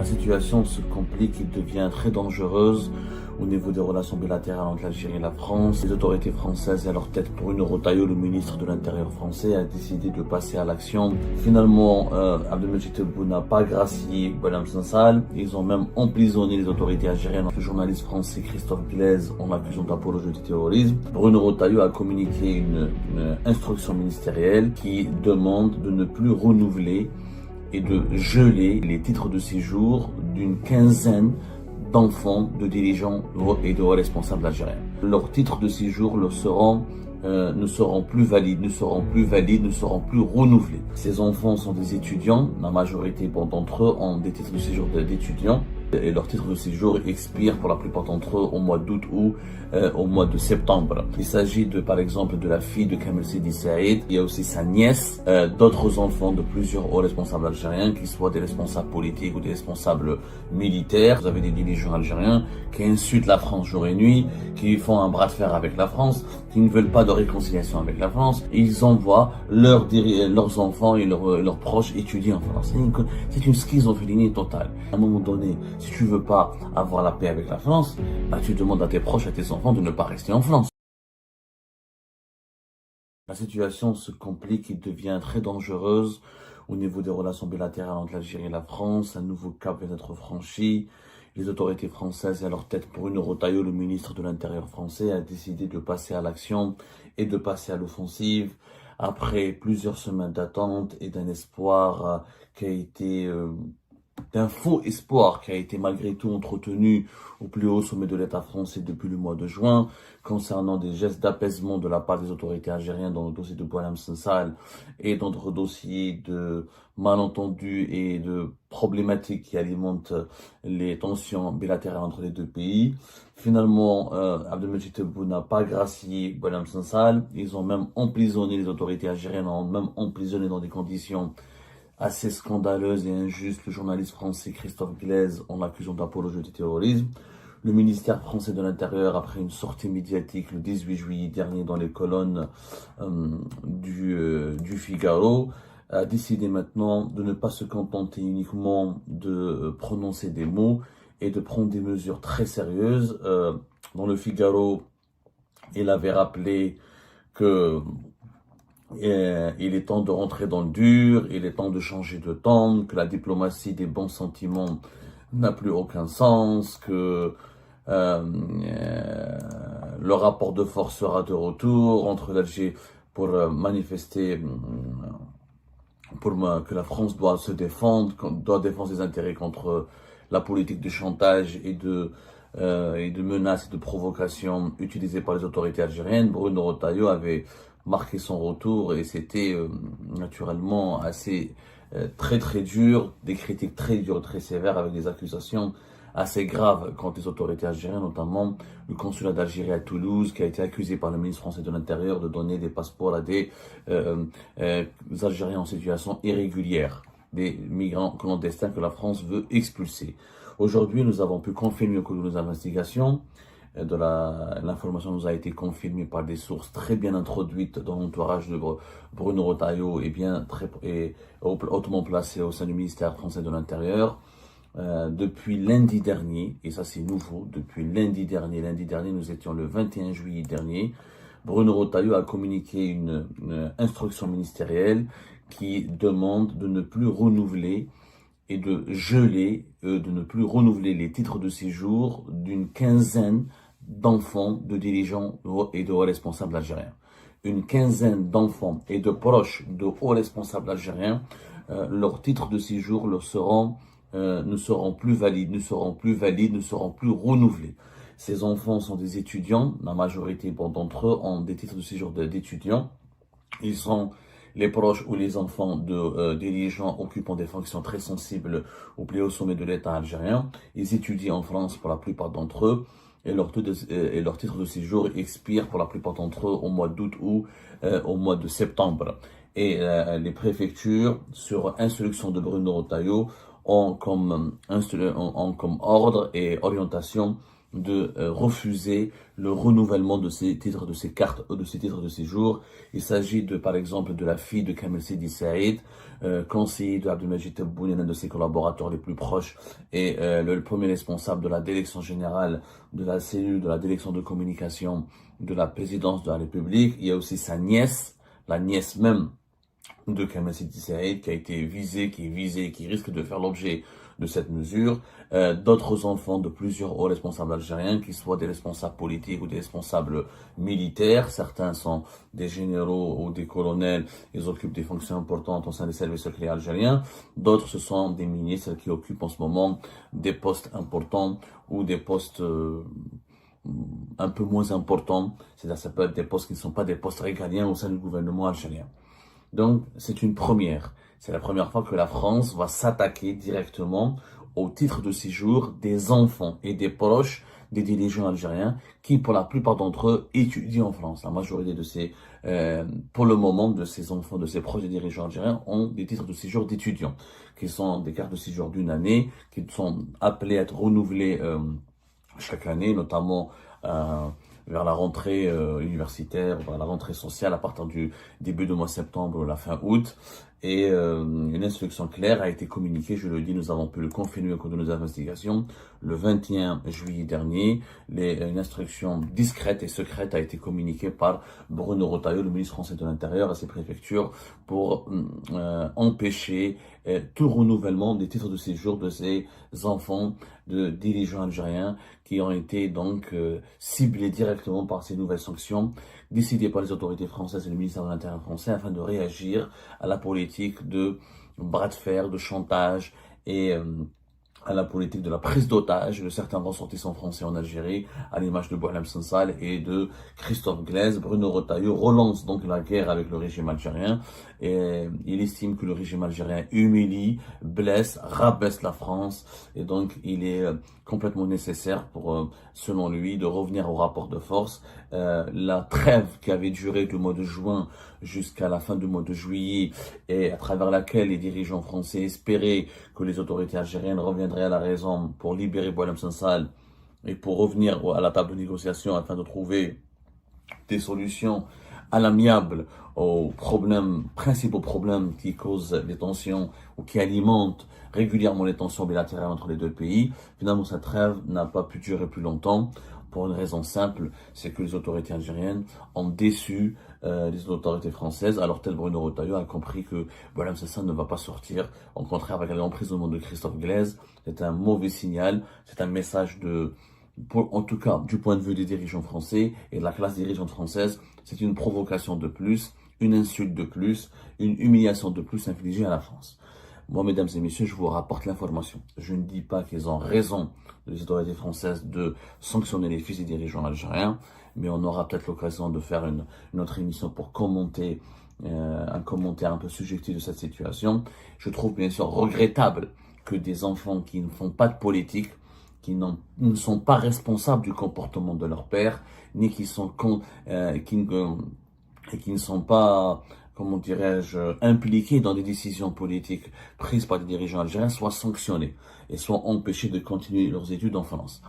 La situation se complique et devient très dangereuse au niveau des relations bilatérales entre l'Algérie et la France. Les autorités françaises, et à leur tête Bruno Retailleau, le ministre de l'Intérieur français, a décidé de passer à l'action. Finalement, Abdelmajid Tebboune n'a pas gracié Boualem Sansal. Ils ont même emprisonné les autorités algériennes. Le journaliste français Christophe Glaise en accusant d'apologie du terrorisme. Bruno Retailleau a communiqué une instruction ministérielle qui demande de ne plus renouveler et de geler les titres de séjour d'une quinzaine d'enfants, de dirigeants et de responsables algériens. Leurs titres de séjour ne seront plus valides, ne seront plus renouvelés. Ces enfants sont des étudiants, la majorité d'entre eux ont des titres de séjour d'étudiants. Et leur titre de séjour expire pour la plupart d'entre eux au mois d'août ou au mois de septembre. Il s'agit par exemple de la fille de Kamel Sidi Saïd. Il y a aussi sa nièce, d'autres enfants de plusieurs hauts responsables algériens, qui soient des responsables politiques ou des responsables militaires. Vous avez des dirigeants algériens qui insultent la France jour et nuit, qui font un bras de fer avec la France, qui ne veulent pas de réconciliation avec la France. Et ils envoient leurs enfants et leurs proches étudier en France. C'est une schizophrénie totale. À un moment donné, si tu veux pas avoir la paix avec la France, tu demandes à tes proches, à tes enfants de ne pas rester en France. La situation se complique et devient très dangereuse au niveau des relations bilatérales entre l'Algérie et la France. Un nouveau cap vient d'être franchi. Les autorités françaises, et à leur tête Bruno Retailleau, le ministre de l'Intérieur français, a décidé de passer à l'action et de passer à l'offensive après plusieurs semaines d'attente et d'un espoir d'un faux espoir qui a été malgré tout entretenu au plus haut sommet de l'État français depuis le mois de juin, concernant des gestes d'apaisement de la part des autorités algériennes dans le dossier de Boualem Sansal et d'autres dossiers de malentendus et de problématiques qui alimentent les tensions bilatérales entre les deux pays. Finalement, Abdelmajid Tebboune n'a pas gracié Boualem Sansal. Ils ont même emprisonné, les autorités algériennes ont même emprisonné dans des conditions assez scandaleuse et injuste le journaliste français Christophe Glaise en l'accusant d'apologie du terrorisme. Le ministère français de l'Intérieur, après une sortie médiatique le 18 juillet dernier dans les colonnes du Figaro, a décidé maintenant de ne pas se contenter uniquement de prononcer des mots et de prendre des mesures très sérieuses. Dans le Figaro, il avait rappelé que il est temps de rentrer dans le dur, il est temps de changer de temps, que la diplomatie des bons sentiments n'a plus aucun sens, que le rapport de force sera de retour entre l'Algérie pour manifester que la France doit se défendre, doit défendre ses intérêts contre la politique de chantage et de menaces et de provocations utilisées par les autorités algériennes. Bruno Retailleau avait marqué son retour et c'était naturellement assez très très dur, des critiques très dures, très sévères, avec des accusations assez graves contre les autorités algériennes, notamment le consulat d'Algérie à Toulouse, qui a été accusé par le ministre français de l'Intérieur de donner des passeports à des Algériens en situation irrégulière, des migrants clandestins que la France veut expulser. Aujourd'hui, nous avons pu confirmer au cours de nos investigations, l'information nous a été confirmée par des sources très bien introduites dans l'entourage de Bruno Retailleau et hautement placées au sein du ministère français de l'Intérieur. Depuis lundi dernier, et ça c'est nouveau, depuis lundi dernier, nous étions le 21 juillet dernier, Bruno Retailleau a communiqué une instruction ministérielle qui demande de ne plus renouveler et de geler, de ne plus renouveler les titres de séjour d'une quinzaine d'enfants, de dirigeants et de hauts responsables algériens. Une quinzaine d'enfants et de proches de hauts responsables algériens, leurs titres de séjour ne seront plus valides, ne seront plus renouvelés. Ces enfants sont des étudiants, la majorité d'entre eux ont des titres de séjour d'étudiants. Ils sont les proches ou les enfants de dirigeants occupant des fonctions très sensibles au plus haut sommet de l'État algérien. Ils étudient en France pour la plupart d'entre eux et leur titre de séjour expire pour la plupart d'entre eux au mois d'août ou au mois de septembre. Et les préfectures, sur instruction de Bruno Retailleau, ont comme ordre et orientation de refuser le renouvellement de ces titres, de ces cartes, de ces titres de séjour. Il s'agit par exemple, de la fille de Kamel Sidi Saïd, conseiller de Abdelmajid Tebboune, l'un de ses collaborateurs les plus proches, et le premier responsable de la direction générale de la cellule de la direction de communication de la présidence de la République. Il y a aussi sa nièce, la nièce même de Kamel Sidi Saïd, qui a été visée, qui est visée, qui risque de faire l'objet de cette mesure. D'autres enfants de plusieurs hauts responsables algériens, qu'ils soient des responsables politiques ou des responsables militaires. Certains sont des généraux ou des colonels, ils occupent des fonctions importantes au sein des services secrets algériens. D'autres, ce sont des ministres qui occupent en ce moment des postes importants ou des postes un peu moins importants. C'est-à-dire, ça peut être des postes qui ne sont pas des postes régaliens au sein du gouvernement algérien. Donc, c'est une première. C'est la première fois que la France va s'attaquer directement au titre de séjour des enfants et des proches des dirigeants algériens qui, pour la plupart d'entre eux, étudient en France. La majorité de pour le moment, de ces enfants, de ces proches des dirigeants algériens ont des titres de séjour d'étudiants, qui sont des cartes de séjour d'une année, qui sont appelées à être renouvelées chaque année, notamment vers la rentrée universitaire, vers la rentrée sociale à partir du début du mois de septembre ou la fin août. Et une instruction claire a été communiquée, je le dis, nous avons pu le confirmer au cours de nos investigations, le 21 juillet dernier. Une instruction discrète et secrète a été communiquée par Bruno Retailleau, le ministre français de l'Intérieur, à ses préfectures pour empêcher tout renouvellement des titres de séjour de ces enfants de dirigeants algériens qui ont été donc ciblés directement par ces nouvelles sanctions décidées par les autorités françaises et le ministère de l'Intérieur français afin de réagir à la politique de bras de fer, de chantage et à la politique de la prise d'otages de certains ressortissants français en Algérie, à l'image de Boualem Sansal et de Christophe Glaise. Bruno Retailleau relance donc la guerre avec le régime algérien et il estime que le régime algérien humilie, blesse, rabaisse la France et donc il est complètement nécessaire pour, selon lui, de revenir au rapport de force. La trêve qui avait duré du mois de juin jusqu'à la fin du mois de juillet et à travers laquelle les dirigeants français espéraient que les autorités algériennes reviendraient à la raison pour libérer Boualem Sansal et pour revenir à la table de négociation afin de trouver des solutions à l'amiable aux principaux problèmes qui causent les tensions ou qui alimentent régulièrement les tensions bilatérales entre les deux pays. Finalement, cette trêve n'a pas pu durer plus longtemps pour une raison simple, c'est que les autorités algériennes ont déçu les autorités françaises. Alors tel Bruno Retailleau a compris que Boualem Sansal ne va pas sortir. Au contraire, avec l'emprisonnement de Christophe Glaise, c'est un mauvais signal, c'est un message en tout cas du point de vue des dirigeants français et de la classe dirigeante française, c'est une provocation de plus, une insulte de plus, une humiliation de plus infligée à la France. Moi, mesdames et messieurs, je vous rapporte l'information. Je ne dis pas qu'ils ont raison, les autorités françaises, de sanctionner les fils des dirigeants algériens, mais on aura peut-être l'occasion de faire une autre émission pour commenter un commentaire un peu subjectif de cette situation. Je trouve bien sûr regrettable que des enfants qui ne font pas de politique, qui ne sont pas responsables du comportement de leur père, ni qui ne sont pas, comment dirais-je, impliqués dans des décisions politiques prises par des dirigeants algériens, soient sanctionnés et soient empêchés de continuer leurs études en France.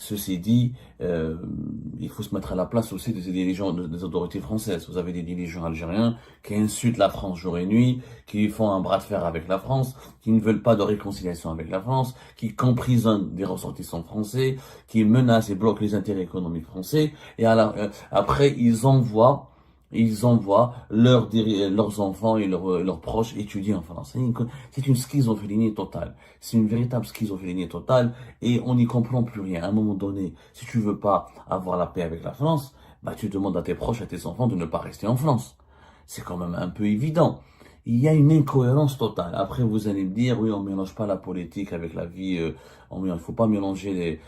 Ceci dit, il faut se mettre à la place aussi des dirigeants des autorités françaises. Vous avez des dirigeants algériens qui insultent la France jour et nuit, qui font un bras de fer avec la France, qui ne veulent pas de réconciliation avec la France, qui emprisonnent des ressortissants français, qui menacent et bloquent les intérêts économiques français. Et après, ils envoient leurs enfants et leurs proches étudier en France. C'est une schizophrénie totale. C'est une véritable schizophrénie totale et on n'y comprend plus rien. À un moment donné, si tu veux pas avoir la paix avec la France, bah tu demandes à tes proches, à tes enfants de ne pas rester en France. C'est quand même un peu évident. Il y a une incohérence totale. Après, vous allez me dire, oui, on ne mélange pas la politique avec la vie, il ne faut pas mélanger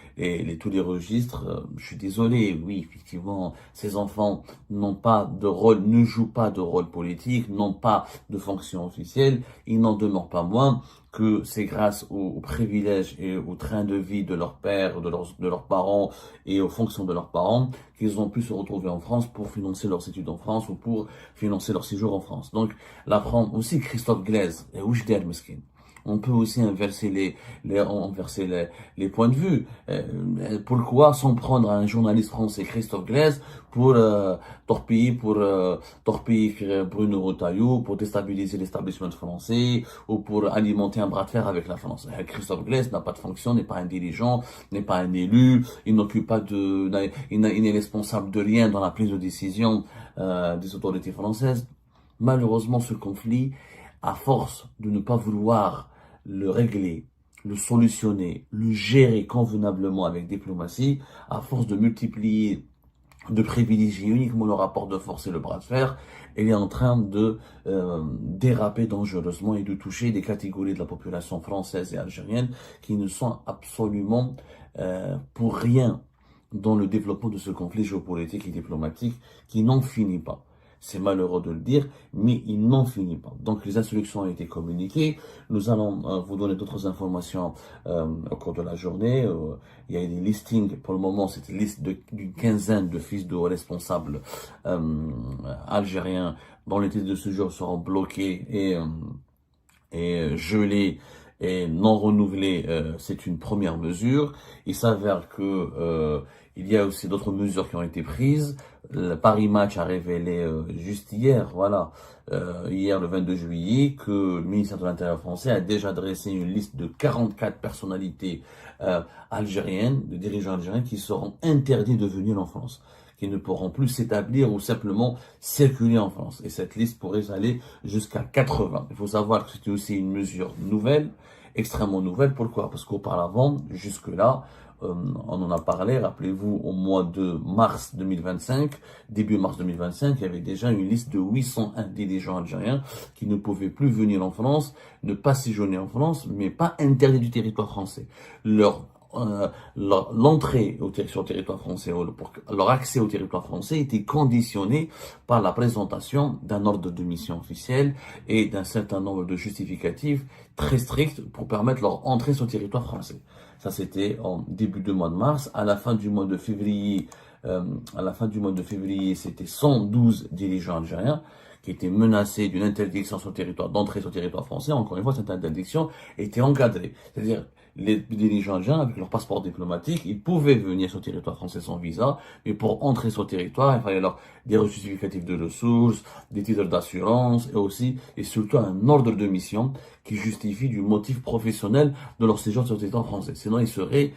tous les registres. Je suis désolé, oui, effectivement, ces enfants n'ont pas de rôle, ne jouent pas de rôle politique, n'ont pas de fonction officielle. Il n'en demeure pas moins que c'est grâce aux privilèges et au train de vie de leur père, de leurs parents et aux fonctions de leurs parents qu'ils ont pu se retrouver en France pour financer leurs études en France ou pour financer leur séjour en France. Donc, la France, aussi Christophe Glaise et Oujder Meskin. On peut aussi inverser les points de vue. Pourquoi s'en prendre à un journaliste français, Christophe Glaise, pour torpiller Bruno Retailleau, pour déstabiliser l'establishment français, ou pour alimenter un bras de fer avec la France. Christophe Glaise n'a pas de fonction, n'est pas un dirigeant, n'est pas un élu, il n'occupe pas il n'est responsable de rien dans la prise de décision des autorités françaises. Malheureusement, ce conflit, à force de ne pas vouloir le régler, le solutionner, le gérer convenablement avec diplomatie, à force de multiplier, de privilégier uniquement le rapport de force et le bras de fer, il est en train de déraper dangereusement et de toucher des catégories de la population française et algérienne qui ne sont absolument pour rien dans le développement de ce conflit géopolitique et diplomatique qui n'en finit pas. C'est malheureux de le dire, mais il n'en finit pas. Donc les instructions ont été communiquées. Nous allons vous donner d'autres informations au cours de la journée. Il y a des listings, pour le moment, c'est une liste d'une quinzaine de fils de responsables algériens dont les titres de séjour seront bloqués et gelés et non renouvelés. C'est une première mesure. Il s'avère que il y a aussi d'autres mesures qui ont été prises. Le Paris Match a révélé juste hier, hier le 22 juillet, que le ministère de l'Intérieur français a déjà dressé une liste de 44 personnalités algériennes, de dirigeants algériens qui seront interdits de venir en France, qui ne pourront plus s'établir ou simplement circuler en France. Et cette liste pourrait aller jusqu'à 80. Il faut savoir que c'était aussi une mesure nouvelle, extrêmement nouvelle. Pourquoi? Parce qu'auparavant, jusque-là, on en a parlé, rappelez-vous, au mois de mars 2025, début mars 2025, il y avait déjà une liste de 801 dirigeants algériens qui ne pouvaient plus venir en France, ne pas séjourner en France, mais pas interdits du territoire français. L'entrée sur le territoire français, leur accès au territoire français était conditionné par la présentation d'un ordre de mission officiel et d'un certain nombre de justificatifs très stricts pour permettre leur entrée sur le territoire français. Ça, c'était en début de mois de mars. À la fin du mois de février, c'était 112 dirigeants algériens qui étaient menacés d'une interdiction sur le territoire, d'entrée sur le territoire français. Encore une fois, cette interdiction était encadrée. C'est-à-dire, les dirigeants algériens, avec leur passeport diplomatique, ils pouvaient venir sur le territoire français sans visa, mais pour entrer sur le territoire, il fallait alors des justificatifs de ressources, des titres d'assurance, et aussi, et surtout, un ordre de mission qui justifie du motif professionnel de leur séjour sur le territoire français. Sinon, ils seraient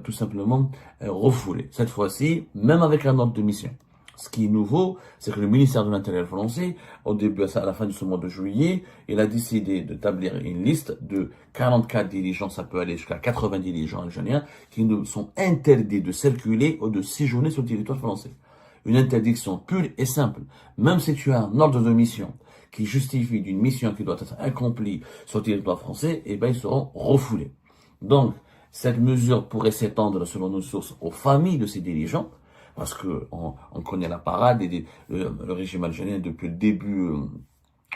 tout simplement refoulés. Cette fois-ci, même avec un ordre de mission. Ce qui est nouveau, c'est que le ministère de l'Intérieur français, à la fin de ce mois de juillet, il a décidé d'établir une liste de 44 dirigeants, ça peut aller jusqu'à 80 dirigeants algériens, qui nous sont interdits de circuler ou de séjourner sur le territoire français. Une interdiction pure et simple. Même si tu as un ordre de mission qui justifie d'une mission qui doit être accomplie sur le territoire français, eh ben, ils seront refoulés. Donc, cette mesure pourrait s'étendre, selon nos sources, aux familles de ces dirigeants, parce que on connaît la parade et le régime algérien depuis le début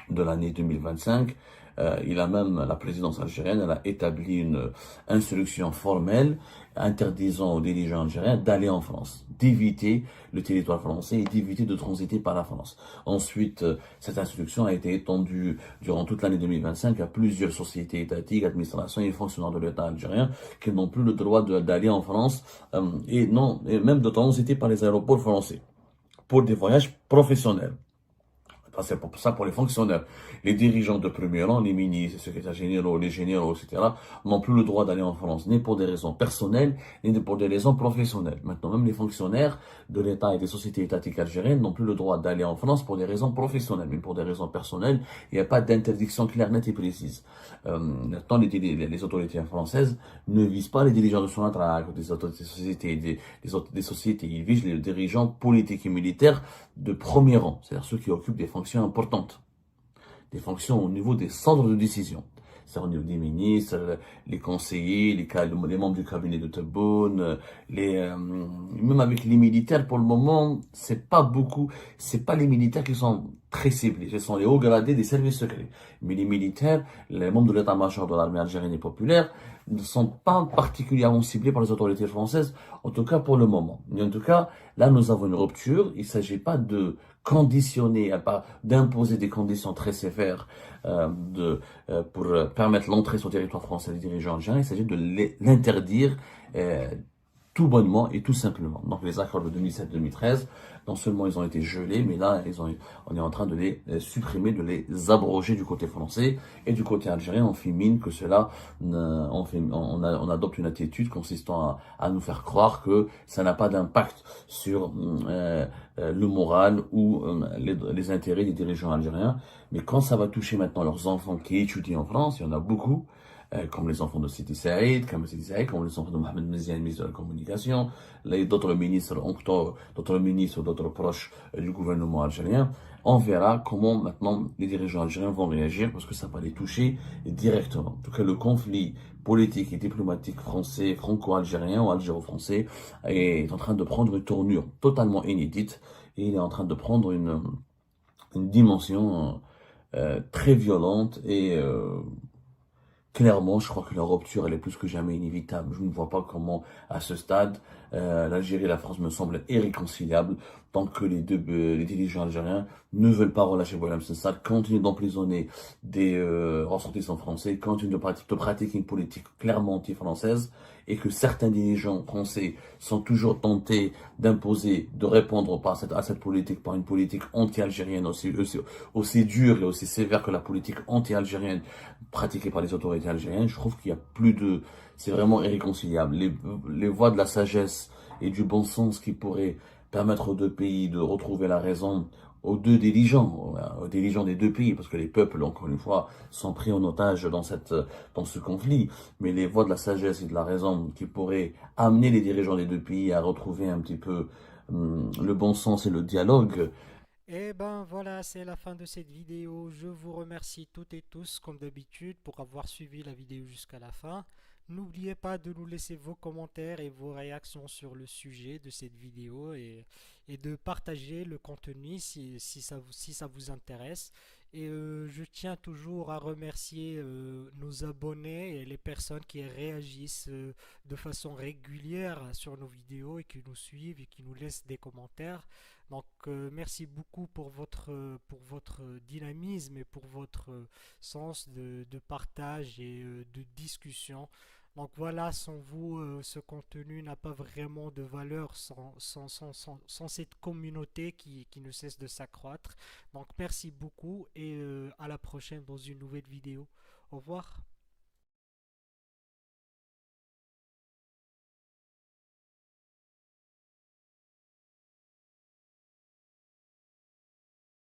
de l'année 2025. La présidence algérienne, elle a établi une instruction formelle interdisant aux dirigeants algériens d'aller en France, d'éviter le territoire français et d'éviter de transiter par la France. Ensuite, cette instruction a été étendue durant toute l'année 2025 à plusieurs sociétés étatiques, administrations et fonctionnaires de l'État algérien qui n'ont plus le droit d'aller en France et même de transiter par les aéroports français pour des voyages professionnels. C'est pour ça pour les fonctionnaires. Les dirigeants de premier rang, les ministres, les secrétaires généraux, les généraux, etc., n'ont plus le droit d'aller en France, ni pour des raisons personnelles, ni pour des raisons professionnelles. Maintenant, même les fonctionnaires de l'État et des sociétés étatiques algériennes n'ont plus le droit d'aller en France pour des raisons professionnelles. Mais pour des raisons personnelles, il n'y a pas d'interdiction claire, nette et précise. Maintenant, les autorités françaises ne visent pas les dirigeants de Sonatrach, des sociétés, des sociétés. Ils visent les dirigeants politiques et militaires de premier rang, c'est-à-dire ceux qui occupent des fonctions importantes, des fonctions au niveau des centres de décision, c'est-à-dire au niveau des ministres, les conseillers, les membres du cabinet de Tebboune, même avec les militaires pour le moment, c'est pas les militaires qui sont très ciblés. Ce sont les hauts gradés des services secrets. Mais les militaires, les membres de l'état-major de l'armée algérienne et populaire ne sont pas particulièrement ciblés par les autorités françaises, en tout cas pour le moment. Et en tout cas, là, nous avons une rupture. Il ne s'agit pas de conditionner, pas d'imposer des conditions très sévères pour permettre l'entrée sur le territoire français des dirigeants algériens. Il s'agit de l'interdire tout bonnement et tout simplement. Donc les accords de 2007-2013, non seulement ils ont été gelés, mais là on est en train de les supprimer, de les abroger du côté français, et du côté algérien on fait mine que cela, on adopte une attitude consistant à nous faire croire que ça n'a pas d'impact sur le moral ou les intérêts des dirigeants algériens. Mais quand ça va toucher maintenant leurs enfants qui étudient en France, il y en a beaucoup, comme les enfants de Sidi Saïd, comme les enfants de Mohamed Meziane, ministre de la Communication, d'autres ministres, d'autres proches du gouvernement algérien. On verra comment maintenant les dirigeants algériens vont réagir parce que ça va les toucher directement. En tout cas, le conflit politique et diplomatique français, franco-algérien ou algéro-français est en train de prendre une tournure totalement inédite et il est en train de prendre une dimension très violente et clairement, je crois que la rupture, elle est plus que jamais inévitable. Je ne vois pas comment, à ce stade, l'Algérie et la France me semblent irréconciliables tant que les dirigeants algériens ne veulent pas relâcher Boualem Sansal, continuent d'emprisonner des ressortissants français, continuent de pratiquer une politique clairement anti-française, et que certains dirigeants français sont toujours tentés d'imposer, de répondre à cette politique par une politique anti-algérienne aussi dure et aussi sévère que la politique anti-algérienne pratiquée par les autorités algériennes. Je trouve qu'il y a plus de... C'est vraiment irréconciliable. Les voies de la sagesse et du bon sens qui pourraient permettre aux deux pays de retrouver la raison, aux dirigeants des deux pays, parce que les peuples, encore une fois, sont pris en otage dans ce conflit. Mais les voies de la sagesse et de la raison qui pourraient amener les dirigeants des deux pays à retrouver un petit peu le bon sens et le dialogue. Et ben voilà, c'est la fin de cette vidéo. Je vous remercie toutes et tous, comme d'habitude, pour avoir suivi la vidéo jusqu'à la fin. N'oubliez pas de nous laisser vos commentaires et vos réactions sur le sujet de cette vidéo et de partager le contenu si ça vous intéresse. Et je tiens toujours à remercier nos abonnés et les personnes qui réagissent de façon régulière sur nos vidéos et qui nous suivent et qui nous laissent des commentaires. Donc, merci beaucoup pour votre dynamisme et pour votre sens de partage et de discussion. Donc voilà, sans vous, ce contenu n'a pas vraiment de valeur sans cette communauté qui ne cesse de s'accroître. Donc merci beaucoup et à la prochaine dans une nouvelle vidéo. Au revoir.